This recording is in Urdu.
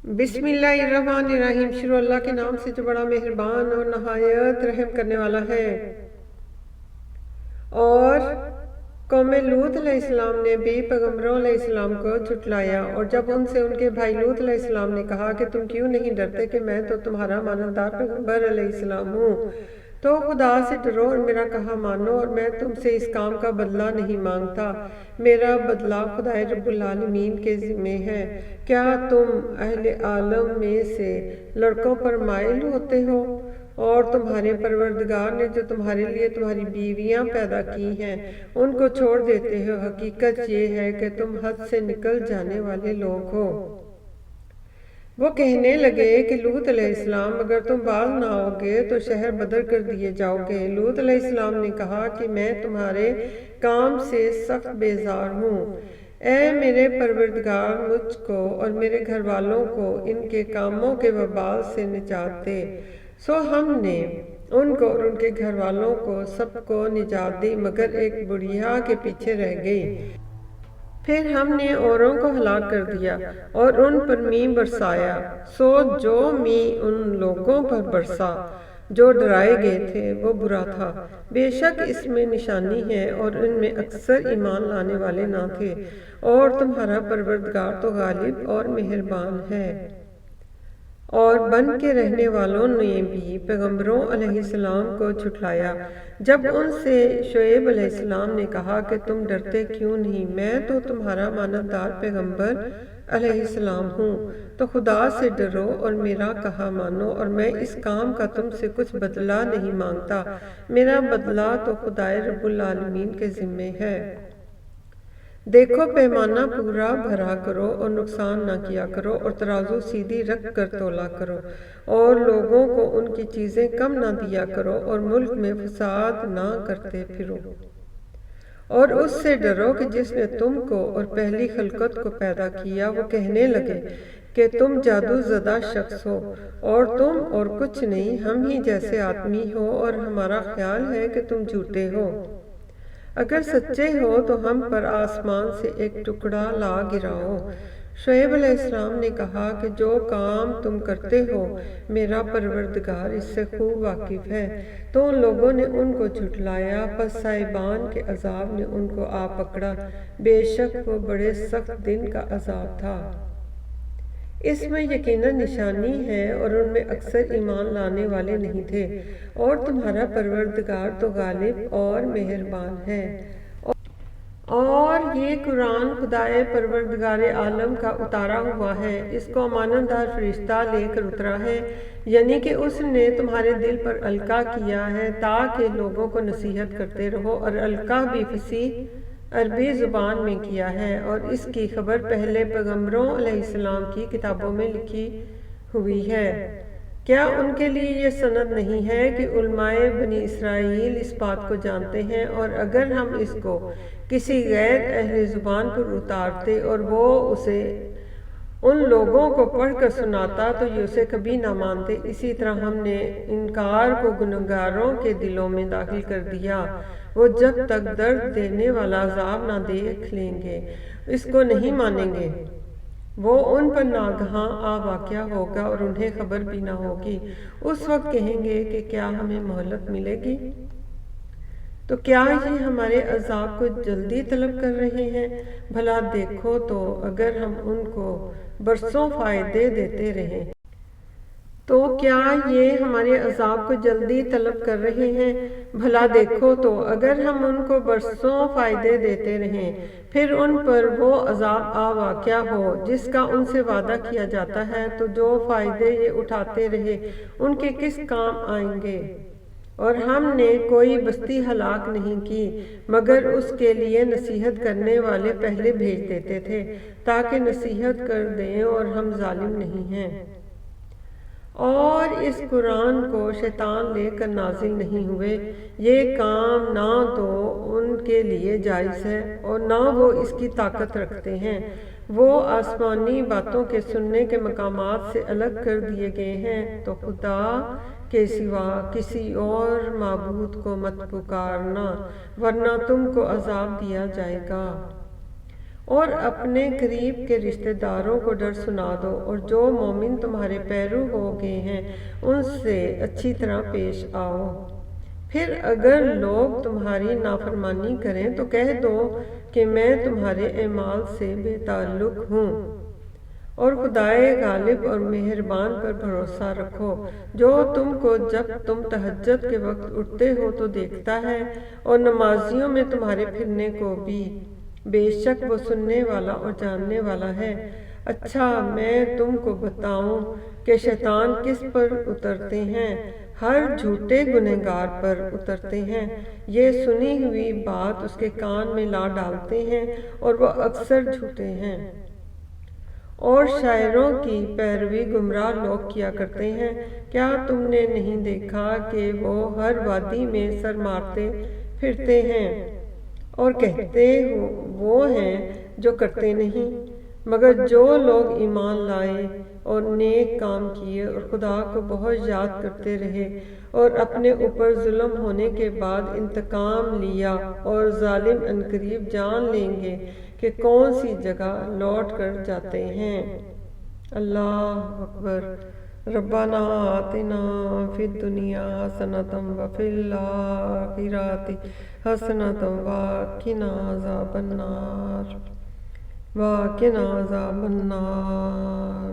بسم اللہ الرحمن الرحیم۔ شروع اللہ کے نام سے جو بڑا مہربان اور نہایت رحم کرنے والا ہے۔ اور قوم لوط علیہ السلام نے بھی پیغمبروں علیہ السلام کو جھٹلایا، اور جب ان سے ان کے بھائی لوط علیہ السلام نے کہا کہ تم کیوں نہیں ڈرتے کہ میں تو تمہارا مانندار پیغمبر علیہ السلام ہوں، تو خدا سے ڈرو اور میرا کہا مانو، اور میں تم سے اس کام کا بدلہ نہیں مانگتا، میرا بدلہ خدائے رب العالمین کے ذمے ہے۔ کیا تم اہل عالم میں سے لڑکوں پر مائل ہوتے ہو، اور تمہارے پروردگار نے جو تمہارے لیے تمہاری بیویاں پیدا کی ہیں ان کو چھوڑ دیتے ہو؟ حقیقت یہ ہے کہ تم حد سے نکل جانے والے لوگ ہو۔ وہ کہنے لگے کہ لوط علیہ السلام، اگر تم باز نہ آؤگے تو شہر بدر کر دیے جاؤ گے۔ لوط علیہ السلام نے کہا کہ میں تمہارے کام سے سخت بیزار ہوں۔ اے میرے پروردگار، مجھ کو اور میرے گھر والوں کو ان کے کاموں کے وبال سے نجات دے۔ سو ہم نے ان کو اور ان کے گھر والوں کو سب کو نجات دی، مگر ایک بڑھیا کے پیچھے رہ گئی۔ پھر ہم نے اوروں کو ہلاک کر دیا اور ان پر مینہ برسایا۔ سو جو مینہ ان لوگوں پر برسا جو ڈرائے گئے تھے وہ برا تھا۔ بے شک اس میں نشانی ہے اور ان میں اکثر ایمان لانے والے نہ تھے، اور تمہارا پروردگار تو غالب اور مہربان ہے۔ اور بن کے رہنے والوں نے بھی پیغمبروں علیہ السلام کو جھٹلایا۔ جب ان سے شعیب علیہ السلام نے کہا کہ تم ڈرتے کیوں نہیں، میں تو تمہارا مانندار پیغمبر علیہ السلام ہوں، تو خدا سے ڈرو اور میرا کہا مانو، اور میں اس کام کا تم سے کچھ بدلہ نہیں مانگتا، میرا بدلہ تو خدائے رب العالمین کے ذمے ہے۔ دیکھو پیمانہ پورا بھرا کرو اور نقصان نہ کیا کرو، اور ترازو سیدھی رکھ کر تولا کرو، اور لوگوں کو ان کی چیزیں کم نہ دیا کرو، اور ملک میں فساد نہ کرتے پھرو۔ اور اس سے ڈرو کہ جس نے تم کو اور پہلی خلقت کو پیدا کیا۔ وہ کہنے لگے کہ تم جادو زدہ شخص ہو، اور تم اور کچھ نہیں، ہم ہی جیسے آدمی ہو، اور ہمارا خیال ہے کہ تم جھوٹے ہو۔ اگر سچے ہو تو ہم پر آسمان سے ایک ٹکڑا لا گراؤ۔ شعیب علیہ السلام نے کہا کہ جو کام تم کرتے ہو میرا پروردگار اس سے خوب واقف ہے۔ تو ان لوگوں نے ان کو جھٹلایا، پس سائبان کے عذاب نے ان کو آ پکڑا، بے شک وہ بڑے سخت دن کا عذاب تھا۔ اس میں یقیناً نشانی ہے اور ان میں اکثر ایمان لانے والے نہیں تھے، اور تمہارا پروردگار تو غالب اور مہربان ہے۔ اور یہ قرآن خدائے پروردگار عالم کا اتارا ہوا ہے، اس کو امانتدار فرشتہ لے کر اترا ہے، یعنی کہ اس نے تمہارے دل پر القاء کیا ہے تاکہ لوگوں کو نصیحت کرتے رہو، اور القاء بھی فصیح عربی زبان میں کیا ہے، اور اس کی خبر پہلے پیغمبروں علیہ السلام کی کتابوں میں لکھی ہوئی ہے۔ کیا ان کے لیے یہ سند نہیں ہے کہ علماء بنی اسرائیل اس بات کو جانتے ہیں؟ اور اگر ہم اس کو کسی غیر اہل زبان پر اتارتے اور وہ اسے ان لوگوں کو پڑھ کر سناتا تو یہ اسے کبھی نہ مانتے۔ اسی طرح ہم نے انکار کو گنہگاروں کے دلوں میں داخل کر دیا، وہ جب تک درد دینے والا عذاب نہ دیکھ لیں گے اس کو نہیں مانیں گے۔ وہ ان پر ناگہاں آ واقع ہوگا اور انہیں خبر بھی نہ ہوگی۔ اس وقت کہیں گے کہ کیا ہمیں مہلت ملے گی؟ تو کیا یہ ہمارے عذاب کو جلدی طلب کر رہے ہیں؟ بھلا دیکھو تو اگر ہم ان کو برسوں فائدے دیتے رہیں تو کیا یہ ہمارے عذاب کو جلدی طلب کر رہے ہیں؟ بھلا دیکھو تو اگر ہم ان کو برسوں فائدے دیتے رہیں، پھر ان پر وہ عذاب آ واقع ہو جس کا ان سے وعدہ کیا جاتا ہے، تو جو فائدے یہ اٹھاتے رہے ان کے کس کام آئیں گے؟ اور ہم نے کوئی بستی ہلاک نہیں کی مگر اس کے لیے نصیحت کرنے والے پہلے بھیج دیتے تھے تاکہ نصیحت کر دیں، اور ہم ظالم نہیں ہیں۔ اور اس قرآن کو شیطان لے کر نازل نہیں ہوئے، یہ کام نہ تو ان کے لیے جائز ہے اور نہ وہ اس کی طاقت رکھتے ہیں۔ وہ آسمانی باتوں کے سننے کے مقامات سے الگ کر دیے گئے ہیں، تو خدا کے سوا کسی اور معبود کو مت پکارنا ورنہ تم کو عذاب دیا جائے گا۔ اور اپنے قریب کے رشتہ داروں کو ڈر سنا دو، اور جو مومن تمہارے پیرو ہو گئے ہیں ان سے اچھی طرح پیش آؤ۔ پھر اگر لوگ تمہاری نافرمانی کریں تو کہہ دو کہ میں تمہارے اعمال سے بے تعلق ہوں، اور خدائے غالب اور مہربان پر بھروسہ رکھو، جو تم کو جب تم تہجد کے وقت اٹھتے ہو تو دیکھتا ہے، اور نمازیوں میں تمہارے پھرنے کو بھی، بے شک وہ سننے والا اور جاننے والا ہے۔ اچھا میں تم کو بتاؤں کہ شیطان کس پر اترتے ہیں؟ ہر جھوٹے گنہگار پر اترتے ہیں۔ یہ سنی ہوئی بات اس کے کان میں لا ڈالتے ہیں اور وہ اکثر جھوٹے ہیں۔ اور شاعروں کی پیروی گمراہ لوگ کیا کرتے ہیں۔ کیا تم نے نہیں دیکھا کہ وہ ہر وادی میں سر مارتے پھرتے ہیں اور کہتے وہ ہیں جو کرتے نہیں؟ مگر جو لوگ ایمان لائے اور نیک کام کیے اور خدا کو بہت یاد کرتے رہے اور اپنے اوپر ظلم ہونے کے بعد انتقام لیا، اور ظالم عنقریب جان لیں گے کہ کون سی جگہ لوٹ کر جاتے ہیں۔ اللہ اکبر۔ ربنا آتنا فی الدنیا حسنۃ وفی الآخرۃ حسنۃ وقنا عذاب النار۔